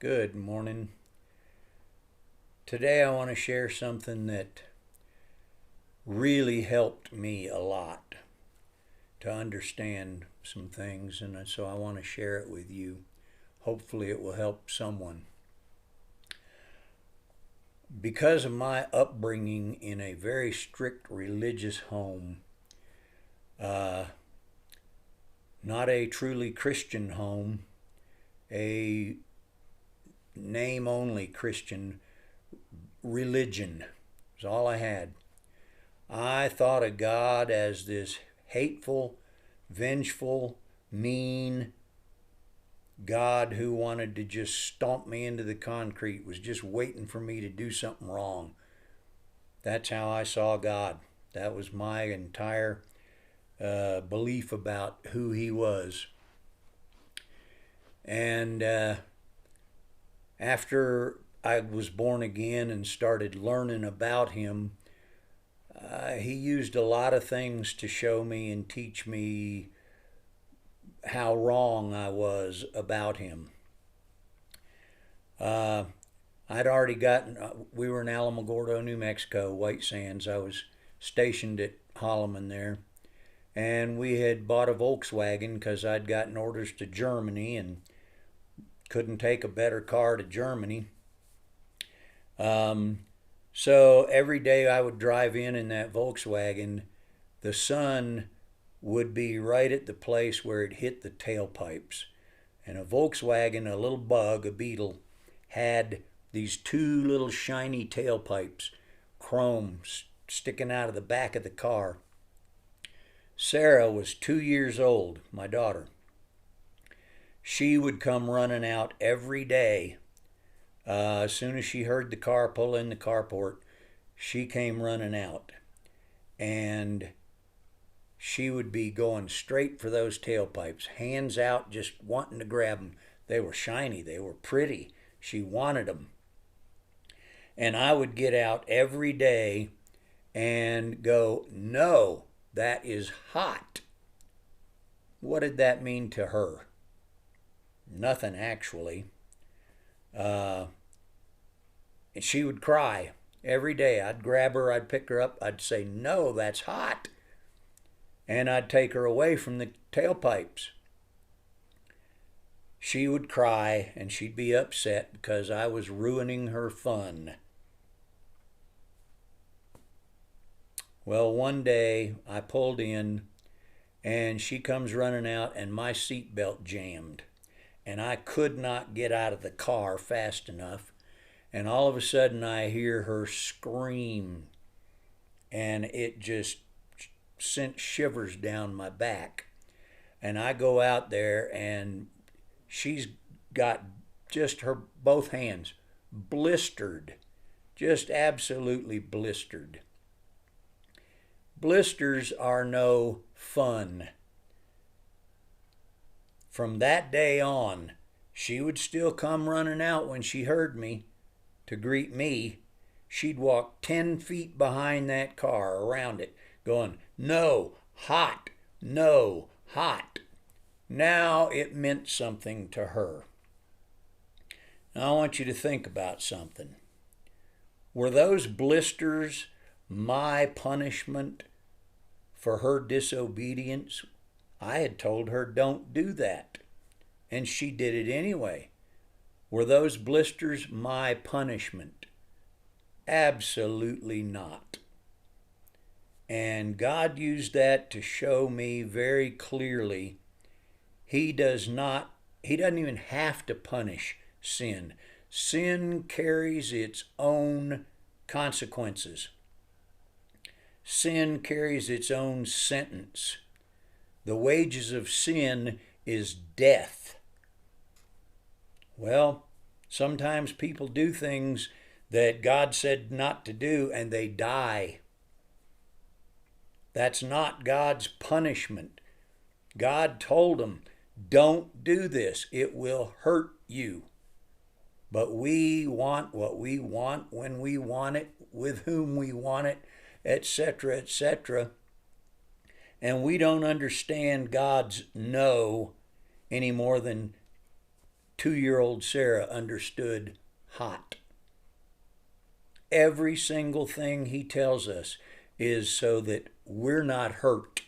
Good morning. Today I want to share something that really helped me a lot to understand some things, and so I want to share it with you. Hopefully it will help someone. Because of my upbringing in a very strict religious home, uh, not a truly Christian home, a name only Christian religion was all I had. I thought of God as this hateful, vengeful, mean God who wanted to just stomp me into the concrete, was just waiting for me to do something wrong. That's how I saw God. That was my entire belief about who He was. And after I was born again and started learning about Him, He used a lot of things to show me and teach me how wrong I was about Him. I'd already gotten, we were in Alamogordo, New Mexico, White Sands. I was stationed at Holloman there. And we had bought a Volkswagen because I'd gotten orders to Germany and couldn't take a better car to Germany. So every day I would drive in that Volkswagen, the sun would be right at the place where it hit the tailpipes. And a Volkswagen, a little bug, a beetle, had these two little shiny tailpipes, chrome, sticking out of the back of the car. Sarah was 2 years old, my daughter. She would come running out every day. As soon as she heard the car pull in the carport, she came running out. And she would be going straight for those tailpipes, hands out, just wanting to grab them. They were shiny, they were pretty. She wanted them. And I would get out every day and go, "No, that is hot." What did that mean to her? Nothing, actually. And she would cry every day. I'd grab her, I'd pick her up, I'd say, "No, that's hot." And I'd take her away from the tailpipes. She would cry and she'd be upset because I was ruining her fun. Well, one day I pulled in and she comes running out and my seatbelt jammed. And I could not get out of the car fast enough. And all of a sudden I hear her scream. And it just sent shivers down my back. And I go out there and she's got just her both hands blistered. Just absolutely blistered. Blisters are no fun. From that day on, she would still come running out when she heard me to greet me. She'd walk 10 feet behind that car, around it, going, "No, hot, no, hot." Now it meant something to her. Now I want you to think about something. Were those blisters my punishment for her disobedience? I had told her, "Don't do that," and she did it anyway. Were those blisters my punishment? Absolutely not. And God used that to show me very clearly He doesn't even have to punish sin. Sin carries its own consequences. Sin carries its own sentence. The wages of sin is death. Well, sometimes people do things that God said not to do and they die. That's not God's punishment. God told them, "Don't do this. It will hurt you." But we want what we want when we want it, with whom we want it, etc., etc. And we don't understand God's no any more than 2-year-old Sarah understood hot. Every single thing he tells us is so that we're not hurt.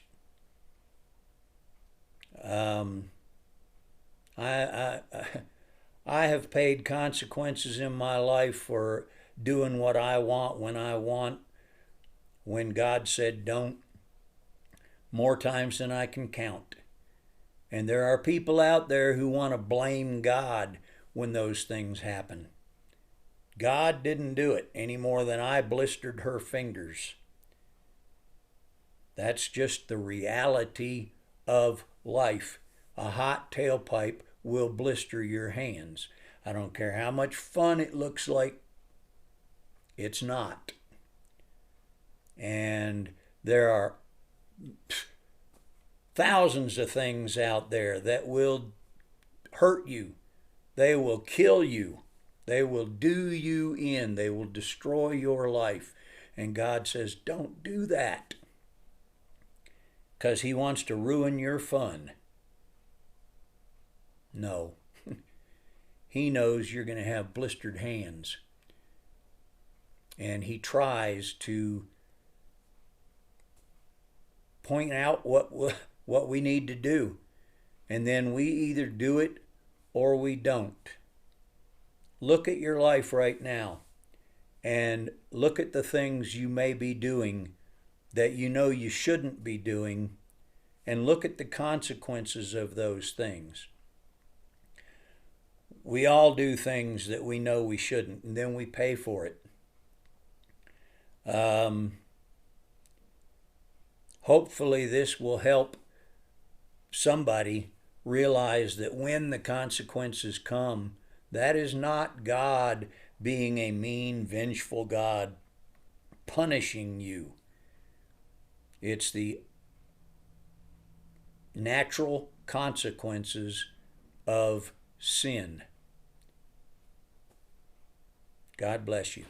I, I, I have paid consequences in my life for doing what I want when I want, when God said don't, more times than I can count. And there are people out there who want to blame God when those things happen. God didn't do it any more than I blistered her fingers. That's just the reality of life. A hot tailpipe will blister your hands. I don't care how much fun it looks like, it's not. And there are thousands of things out there that will hurt you. They will kill you. They will do you in. They will destroy your life. And God says, don't do that. Because He wants to ruin your fun. No. He knows you're going to have blistered hands. And He tries to point out what we need to do. And then we either do it or we don't. Look at your life right now and look at the things you may be doing that you know you shouldn't be doing, and look at the consequences of those things. We all do things that we know we shouldn't, and then we pay for it. Hopefully this will help somebody realize that when the consequences come, that is not God being a mean, vengeful God punishing you. It's the natural consequences of sin. God bless you.